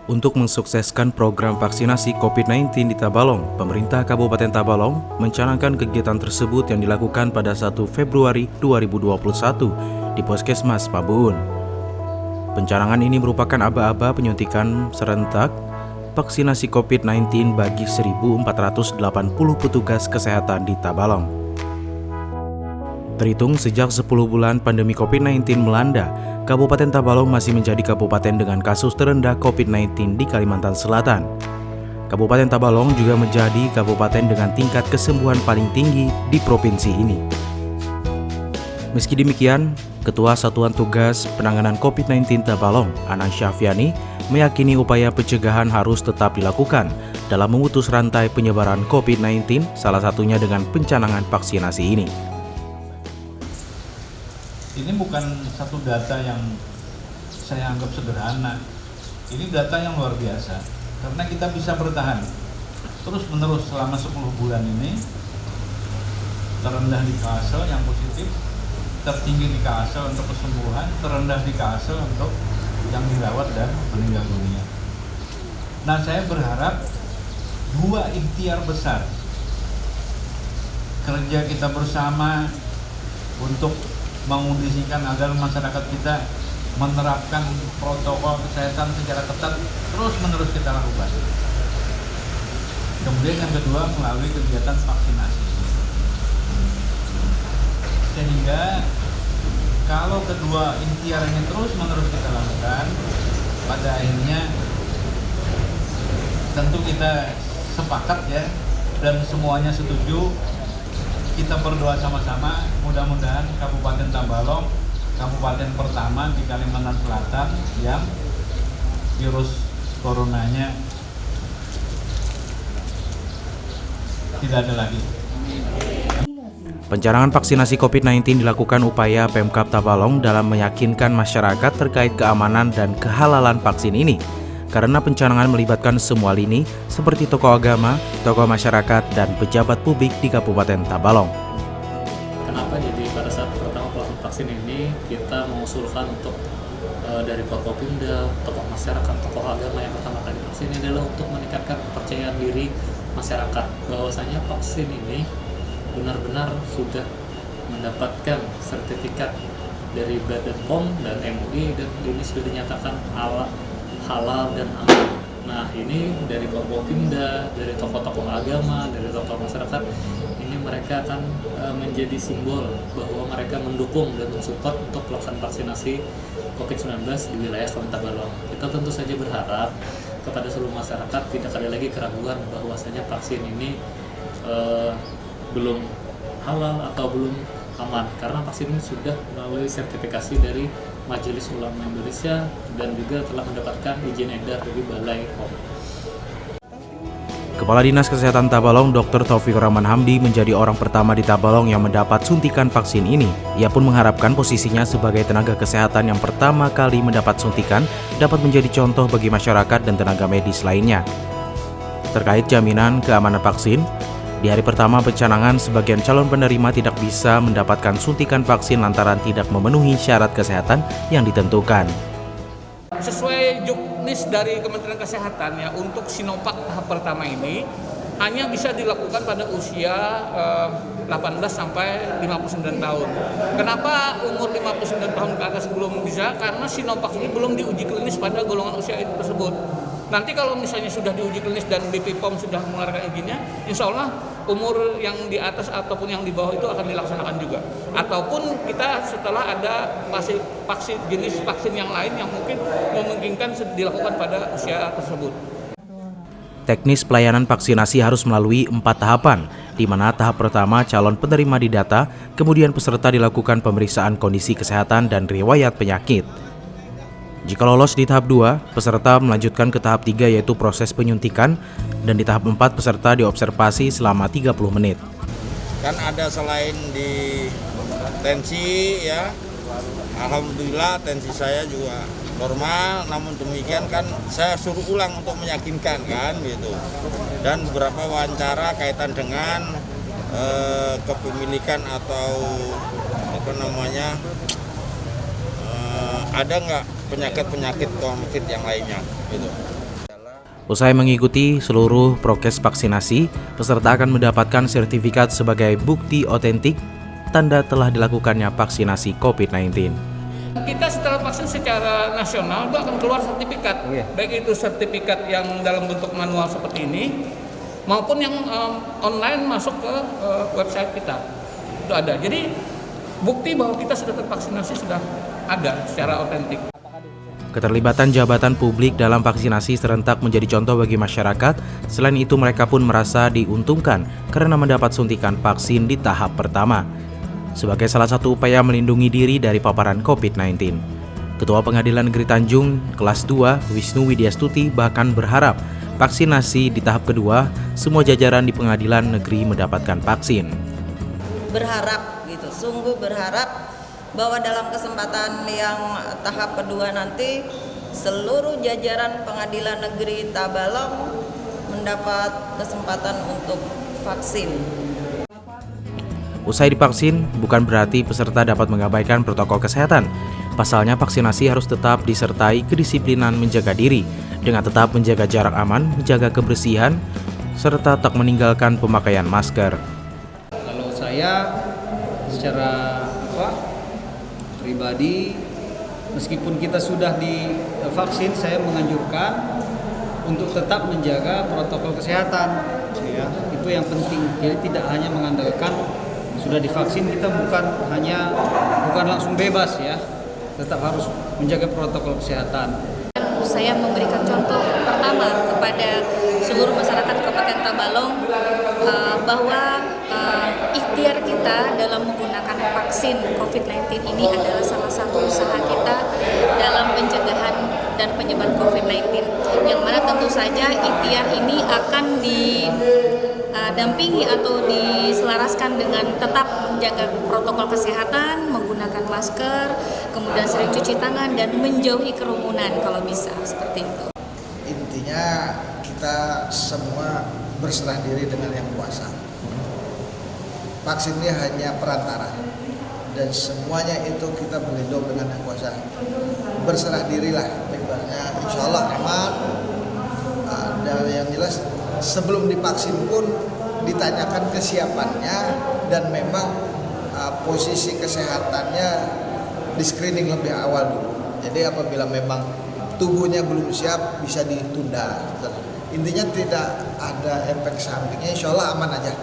Untuk mensukseskan program vaksinasi COVID-19 di Tabalong, pemerintah Kabupaten Tabalong mencanangkan kegiatan tersebut yang dilakukan pada 1 Februari 2021 di Puskesmas Pabuun. Pencanangan ini merupakan aba-aba penyuntikan serentak vaksinasi COVID-19 bagi 1.480 petugas kesehatan di Tabalong. Terhitung sejak 10 bulan pandemi COVID-19 melanda, Kabupaten Tabalong masih menjadi kabupaten dengan kasus terendah COVID-19 di Kalimantan Selatan. Kabupaten Tabalong juga menjadi kabupaten dengan tingkat kesembuhan paling tinggi di provinsi ini. Meski demikian, Ketua Satuan Tugas Penanganan COVID-19 Tabalong, Anang Syafiani, meyakini upaya pencegahan harus tetap dilakukan dalam memutus rantai penyebaran COVID-19, salah satunya dengan pencanangan vaksinasi ini. Ini bukan satu data yang saya anggap sederhana. Ini data yang luar biasa. Karena kita bisa bertahan terus-menerus selama 10 bulan ini. Terendah di Kalsel yang positif, tertinggi di Kalsel untuk kesembuhan, terendah di Kalsel untuk yang dirawat dan meninggal dunia. Nah, saya berharap dua ikhtiar besar. Kerja kita bersama untuk mengondisikan agar masyarakat kita menerapkan protokol kesehatan secara ketat terus-menerus kita lakukan. Kemudian yang kedua melalui kegiatan vaksinasi. Sehingga kalau kedua ikhtiar ini terus-menerus kita lakukan, pada akhirnya tentu kita sepakat ya dan semuanya setuju. Kita berdoa sama-sama, mudah-mudahan Kabupaten Tabalong, kabupaten pertama di Kalimantan Selatan yang virus coronanya tidak ada lagi. Pencanangan vaksinasi COVID-19 dilakukan upaya Pemkab Tabalong dalam meyakinkan masyarakat terkait keamanan dan kehalalan vaksin ini. Karena pencanangan melibatkan semua lini seperti tokoh agama, tokoh masyarakat, dan pejabat publik di Kabupaten Tabalong. Kenapa jadi pada saat pertama pelaksanaan vaksin ini kita mengusulkan untuk dari Forkopimda, tokoh masyarakat, tokoh agama yang pertama kali vaksin ini adalah untuk meningkatkan kepercayaan diri masyarakat bahwasanya vaksin ini benar-benar sudah mendapatkan sertifikat dari Badan POM dan MUI dan ini sudah dinyatakan halal dan aman. Nah, ini dari Forkopimda, dari tokoh-tokoh agama, dari tokoh masyarakat, ini mereka akan menjadi simbol bahwa mereka mendukung dan mensupport untuk pelaksanaan vaksinasi COVID-19 di wilayah Kabupaten Tabalong. Kita tentu saja berharap kepada seluruh masyarakat tidak ada lagi keraguan bahwasanya vaksin ini belum halal atau belum aman karena vaksin ini sudah melalui sertifikasi dari Majelis Ulama Indonesia dan juga telah mendapatkan izin edar dari Balai POM. Kepala Dinas Kesehatan Tabalong, Dr. Taufik Rahman Hamdi menjadi orang pertama di Tabalong yang mendapat suntikan vaksin ini. Ia pun mengharapkan posisinya sebagai tenaga kesehatan yang pertama kali mendapat suntikan dapat menjadi contoh bagi masyarakat dan tenaga medis lainnya. Terkait jaminan keamanan vaksin, di hari pertama pencanangan, sebagian calon penerima tidak bisa mendapatkan suntikan vaksin lantaran tidak memenuhi syarat kesehatan yang ditentukan. Sesuai juknis dari Kementerian Kesehatan ya, untuk Sinovac tahap pertama ini hanya bisa dilakukan pada usia 18 sampai 59 tahun. Kenapa umur 59 tahun ke atas belum bisa? Karena Sinovac ini belum diuji klinis pada golongan usia tersebut. Nanti kalau misalnya sudah diuji klinis dan BP POM sudah mengeluarkan izinnya, insya Allah umur yang di atas ataupun yang di bawah itu akan dilaksanakan juga. Ataupun kita setelah ada vaksin jenis vaksin yang lain yang mungkin memungkinkan dilakukan pada usia tersebut. Teknis pelayanan vaksinasi harus melalui 4 tahapan, di mana tahap pertama calon penerima didata, kemudian peserta dilakukan pemeriksaan kondisi kesehatan dan riwayat penyakit. Jika lolos di tahap 2, peserta melanjutkan ke tahap 3 yaitu proses penyuntikan, dan di tahap 4 peserta diobservasi selama 30 menit. Kan ada selain di tensi ya, alhamdulillah tensi saya juga normal, namun demikian kan saya suruh ulang untuk meyakinkan kan gitu. Dan beberapa wawancara kaitan dengan kepemilikan atau ada nggak penyakit-penyakit COVID yang lainnya gitu. Usai mengikuti seluruh prokes vaksinasi, peserta akan mendapatkan sertifikat sebagai bukti otentik tanda telah dilakukannya vaksinasi COVID-19. Kita setelah vaksin secara nasional itu akan keluar sertifikat, baik itu sertifikat yang dalam bentuk manual seperti ini, maupun yang online masuk ke website kita. Itu ada. Jadi bukti bahwa kita sudah tervaksinasi sudah ada secara otentik. Keterlibatan jabatan publik dalam vaksinasi serentak menjadi contoh bagi masyarakat. Selain itu, mereka pun merasa diuntungkan karena mendapat suntikan vaksin di tahap pertama sebagai salah satu upaya melindungi diri dari paparan COVID-19. Ketua Pengadilan Negeri Tanjung Kelas 2, Wisnu Widyastuti, bahkan berharap vaksinasi di tahap kedua, semua jajaran di pengadilan negeri mendapatkan vaksin. Berharap gitu, sungguh berharap bahwa dalam kesempatan yang tahap kedua nanti seluruh jajaran Pengadilan Negeri Tabalong mendapat kesempatan untuk vaksin. Usai divaksin, bukan berarti peserta dapat mengabaikan protokol kesehatan. Pasalnya, vaksinasi harus tetap disertai kedisiplinan menjaga diri, dengan tetap menjaga jarak aman, menjaga kebersihan, serta tak meninggalkan pemakaian masker. Kalau saya secara pribadi, meskipun kita sudah divaksin, saya menganjurkan untuk tetap menjaga protokol kesehatan. Ya, itu yang penting. Jadi tidak hanya mengandalkan sudah divaksin kita bukan langsung bebas ya, tetap harus menjaga protokol kesehatan. Saya memberikan contoh pertama kepada seluruh masyarakat Kabupaten Tabalong bahwa ikhtiar kita dalam menggunakan vaksin COVID-19 ini adalah salah satu usaha kita dalam pencegahan dan penyebaran COVID-19, yang mana tentu saja ikhtiar ini akan didampingi atau diselaraskan dengan tetap menjaga protokol kesehatan, menggunakan masker, kemudian sering cuci tangan dan menjauhi kerumunan kalau bisa, seperti itu. Intinya kita semua berserah diri dengan yang kuasa. Vaksin ini hanya perantara dan semuanya itu kita berlindung dengan yang kuasa. Berserah dirilah, ibaratnya insya Allah aman. Dan yang jelas sebelum divaksin pun ditanyakan kesiapannya dan memang posisi kesehatannya di screening lebih awal dulu. Jadi apabila memang tubuhnya belum siap bisa ditunda. Intinya tidak ada efek sampingnya, insya Allah aman aja.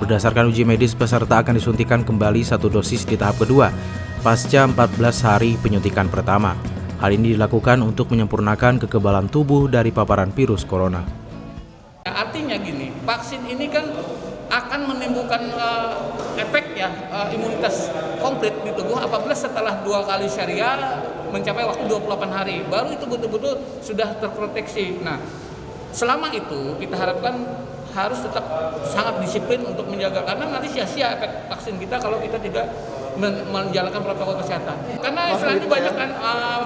Berdasarkan uji medis, peserta akan disuntikan kembali 1 dosis di tahap kedua pasca 14 hari penyuntikan pertama. Hal ini dilakukan untuk menyempurnakan kekebalan tubuh dari paparan virus corona. Artinya gini, vaksin ini kan akan menimbulkan efek ya imunitas komplit di tubuh apabila setelah 2 kali serial mencapai waktu 28 hari baru itu betul-betul sudah terproteksi. Nah, selama itu kita harapkan harus tetap sangat disiplin untuk menjaga, karena nanti sia-sia efek vaksin kita kalau kita tidak menjalankan protokol kesehatan. Karena istilahnya banyak kan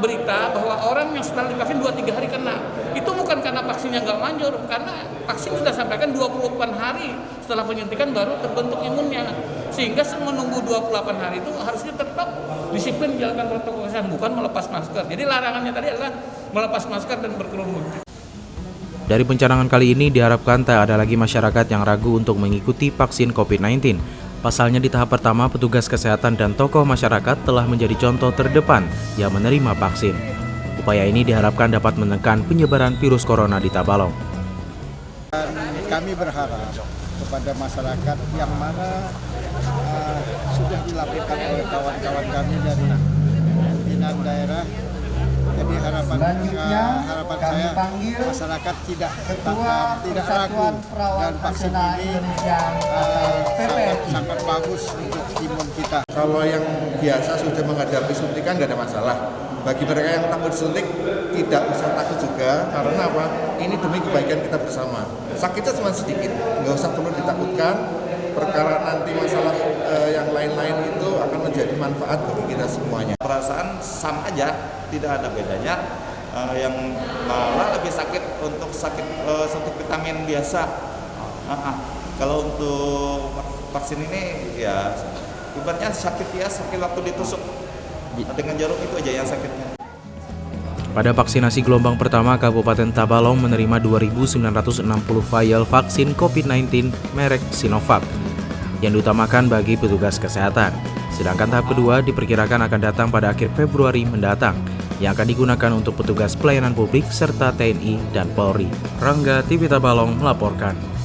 berita bahwa orang yang setelah divaksin 2-3 hari kena. Itu bukan karena vaksinnya nggak manjur, karena vaksin sudah sampaikan 28 hari setelah penyuntikan baru terbentuk imunnya. Sehingga menunggu 28 hari itu harusnya tetap disiplin menjalankan protokol kesehatan, bukan melepas masker. Jadi larangannya tadi adalah melepas masker dan berkerumun. Dari pencanangan kali ini diharapkan tak ada lagi masyarakat yang ragu untuk mengikuti vaksin COVID-19. Pasalnya di tahap pertama, petugas kesehatan dan tokoh masyarakat telah menjadi contoh terdepan yang menerima vaksin. Upaya ini diharapkan dapat menekan penyebaran virus corona di Tabalong. Kami berharap kepada masyarakat yang mana sudah dilakukan oleh kawan-kawan kami dari pimpinan daerah. Jadi harapan saya masyarakat tidak ragu, dan vaksin ini sangat bagus untuk imun kita. Kalau yang biasa sudah menghadapi suntikan nggak ada masalah. Bagi mereka yang takut suntik tidak usah takut juga, karena apa? Ini demi kebaikan kita bersama. Sakitnya cuma sedikit, nggak usah perlu ditakutkan. Perkara nanti masalah yang lain-lain itu akan menjadi manfaat bagi kita semuanya. Perasaan sama aja, tidak ada bedanya. Yang malah lebih sakit untuk suntik vitamin biasa. Kalau untuk vaksin ini ya ibaratnya sakit ya, sakit waktu ditusuk dengan jarum itu aja yang sakitnya. Pada vaksinasi gelombang pertama, Kabupaten Tabalong menerima 2.960 vial vaksin COVID-19 merek Sinovac yang diutamakan bagi petugas kesehatan. Sedangkan tahap kedua diperkirakan akan datang pada akhir Februari mendatang yang akan digunakan untuk petugas pelayanan publik serta TNI dan Polri. Rangga TV Tabalong melaporkan.